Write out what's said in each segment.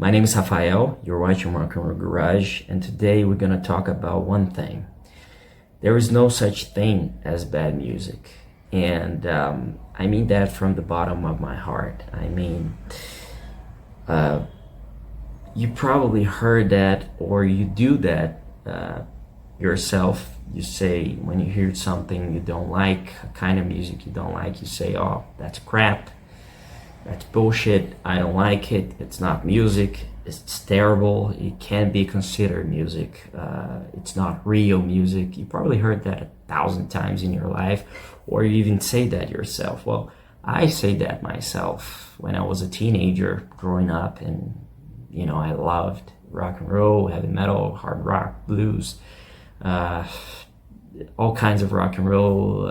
My name is Rafael, you're watching Rock and Roll Garage, and today we're gonna talk about one thing. There is no such thing as bad music, and I mean that from the bottom of my heart. Uh, you probably heard that, or you do that yourself. You say, when you hear something you don't like, a kind of music you don't like, you say, oh, that's crap. That's bullshit. I don't like it. It's not music. It's terrible. It can't be considered music. It's not real music. You probably heard that 1,000 times in your life, or you even say that yourself. Well, I say that myself when I was a teenager growing up, and I loved rock and roll, heavy metal, hard rock, blues, all kinds of rock and roll,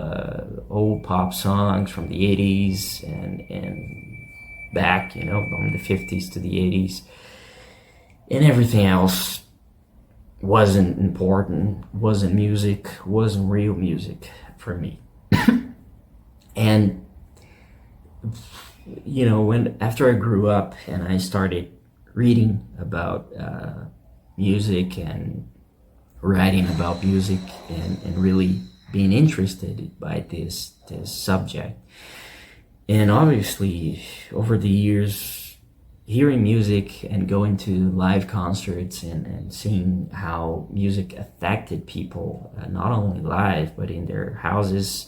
old pop songs from the 80s and back, from the 50s to the 80s. And everything else wasn't important, wasn't music, wasn't real music for me. And, when after I grew up and I started reading about music and writing about music and really being interested by this subject, and obviously, over the years, hearing music and going to live concerts and seeing how music affected people, not only live, but in their houses,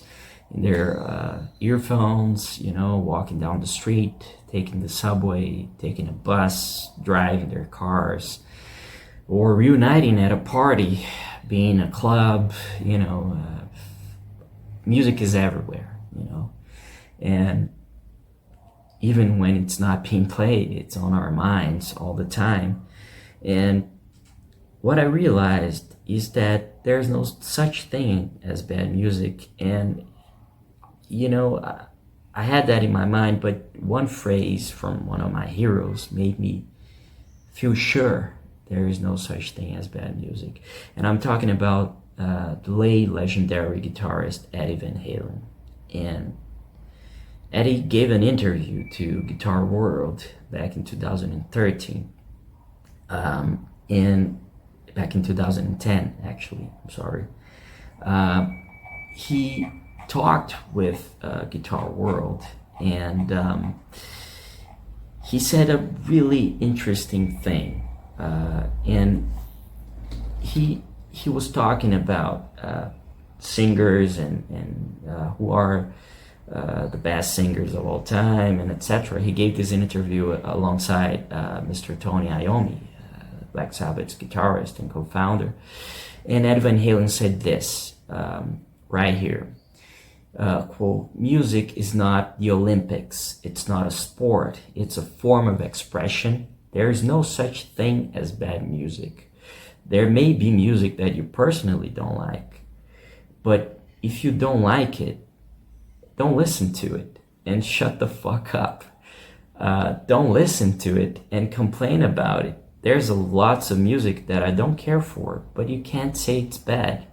in their earphones, walking down the street, taking the subway, taking a bus, driving their cars, or reuniting at a party, being a club, music is everywhere, and even when it's not being played, it's on our minds all the time. And what I realized is that there's no such thing as bad music. And, I had that in my mind, but one phrase from one of my heroes made me feel sure there is no such thing as bad music. And I'm talking about the late legendary guitarist Eddie Van Halen. And Eddie gave an interview to Guitar World back in 2013, and back in 2010, actually, I'm sorry. He talked with Guitar World, and he said a really interesting thing, and he was talking about singers and who are the best singers of all time, and etc. He gave this interview alongside Mr. Tony Iommi, Black Sabbath's guitarist and co-founder. And Eddie Van Halen said this right here, quote, "Music is not the Olympics. It's not a sport. It's a form of expression. There is no such thing as bad music. There may be music that you personally don't like, but if you don't like it, don't listen to it and shut the fuck up. Don't listen to it and complain about it. There's lots of music that I don't care for, but you can't say it's bad.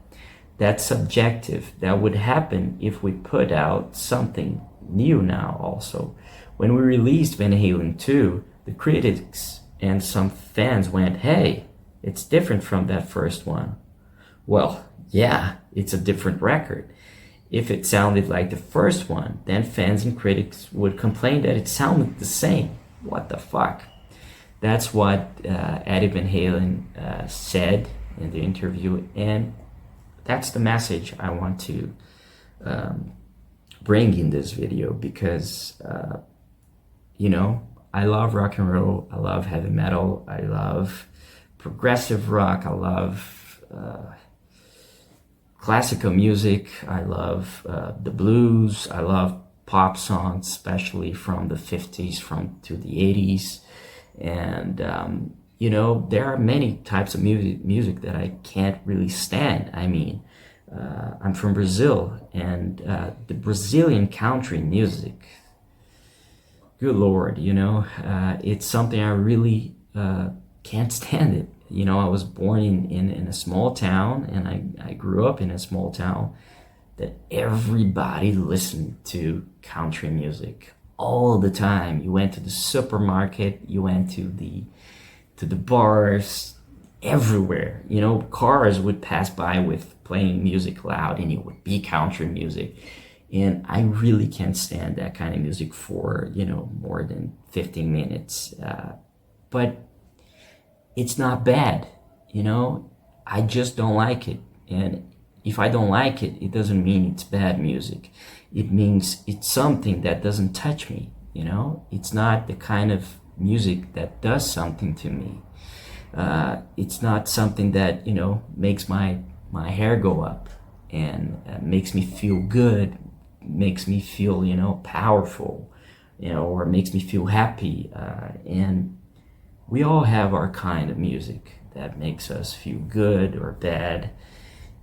That's subjective. That would happen if we put out something new now also. When we released Van Halen 2, the critics and some fans went, hey, it's different from that first one. Well, yeah, it's a different record. If it sounded like the first one, then fans and critics would complain that it sounded the same. What the fuck?" That's what Eddie Van Halen said in the interview, and that's the message I want to bring in this video, because, I love rock and roll, I love heavy metal, I love progressive rock, I love classical music, I love the blues, I love pop songs, especially from the 50s to the 80s. And, there are many types of music that I can't really stand. I'm from Brazil, and the Brazilian country music, good Lord, it's something I really can't stand it. I was born in a small town, and I grew up in a small town that everybody listened to country music all the time. You went to the supermarket, you went to the to the bars, everywhere. You know, cars would pass by with playing music loud, and it would be country music. And I really can't stand that kind of music for, you know, more than 15 minutes. But it's not bad, you know. I just don't like it. And if I don't like it, it doesn't mean it's bad music. It means it's something that doesn't touch me, you know. It's not the kind of music that does something to me. It's not something that, you know, makes my hair go up and makes me feel good, makes me feel, you know, powerful, you know, or makes me feel happy. And we all have our kind of music that makes us feel good or bad.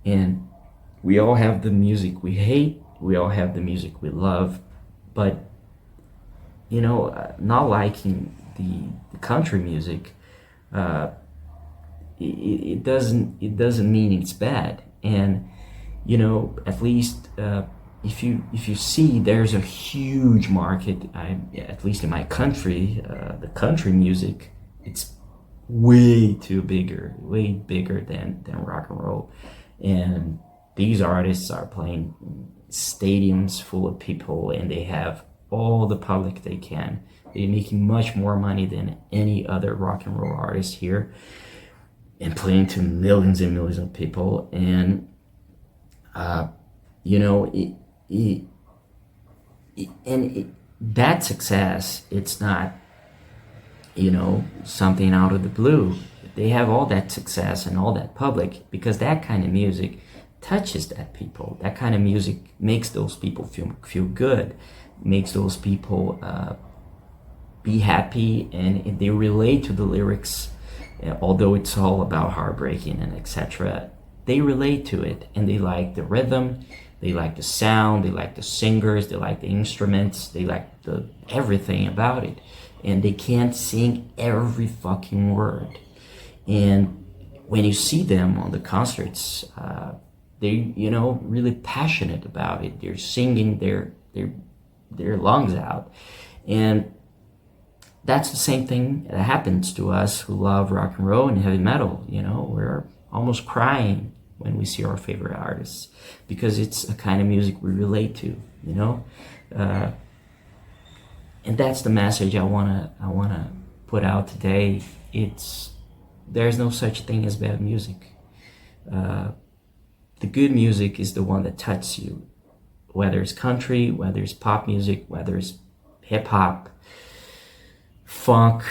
And we all have the music we hate. We all have the music we love. But, you know, not liking the country music, it doesn't mean it's bad. And, you know, at least if you see, there's a huge market, at least in my country, the country music, it's way bigger than rock and roll. And these artists are playing stadiums full of people, and they have all the public they can. They're making much more money than any other rock and roll artist here, and playing to millions and millions of people. And you know, that success, it's not, you know, something out of the blue. They have all that success and all that public because that kind of music touches that people. That kind of music makes those people feel good, makes those people be happy, and they relate to the lyrics. Although it's all about heartbreaking and etc., they relate to it, and they like the rhythm, they like the sound, they like the singers, they like the instruments, they like everything about it. And they can't sing every fucking word. And when you see them on the concerts, they, you know, really passionate about it. They're singing their lungs out. And that's the same thing that happens to us who love rock and roll and heavy metal. You know, we're almost crying when we see our favorite artists because it's a kind of music we relate to, you know. And that's the message I wanna put out today. There's no such thing as bad music. The good music is the one that touches you, whether it's country, whether it's pop music, whether it's hip hop, funk,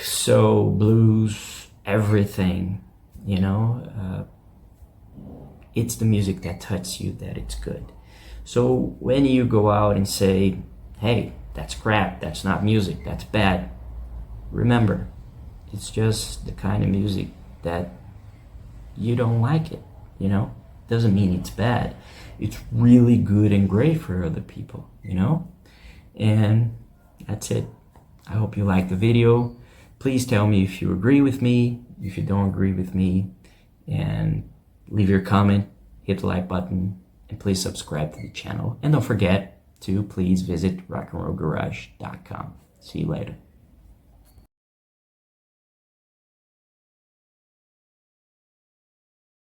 soul, blues, everything. You know, it's the music that touches you that it's good. So when you go out and say, "Hey, that's crap, that's not music, that's bad," remember, it's just the kind of music that you don't like it, you know? Doesn't mean it's bad. It's really good and great for other people, you know? And that's it. I hope you liked the video. Please tell me if you agree with me, if you don't agree with me, and leave your comment, hit the like button, and please subscribe to the channel. And don't forget to please visit rockandrollgarage.com. See you later.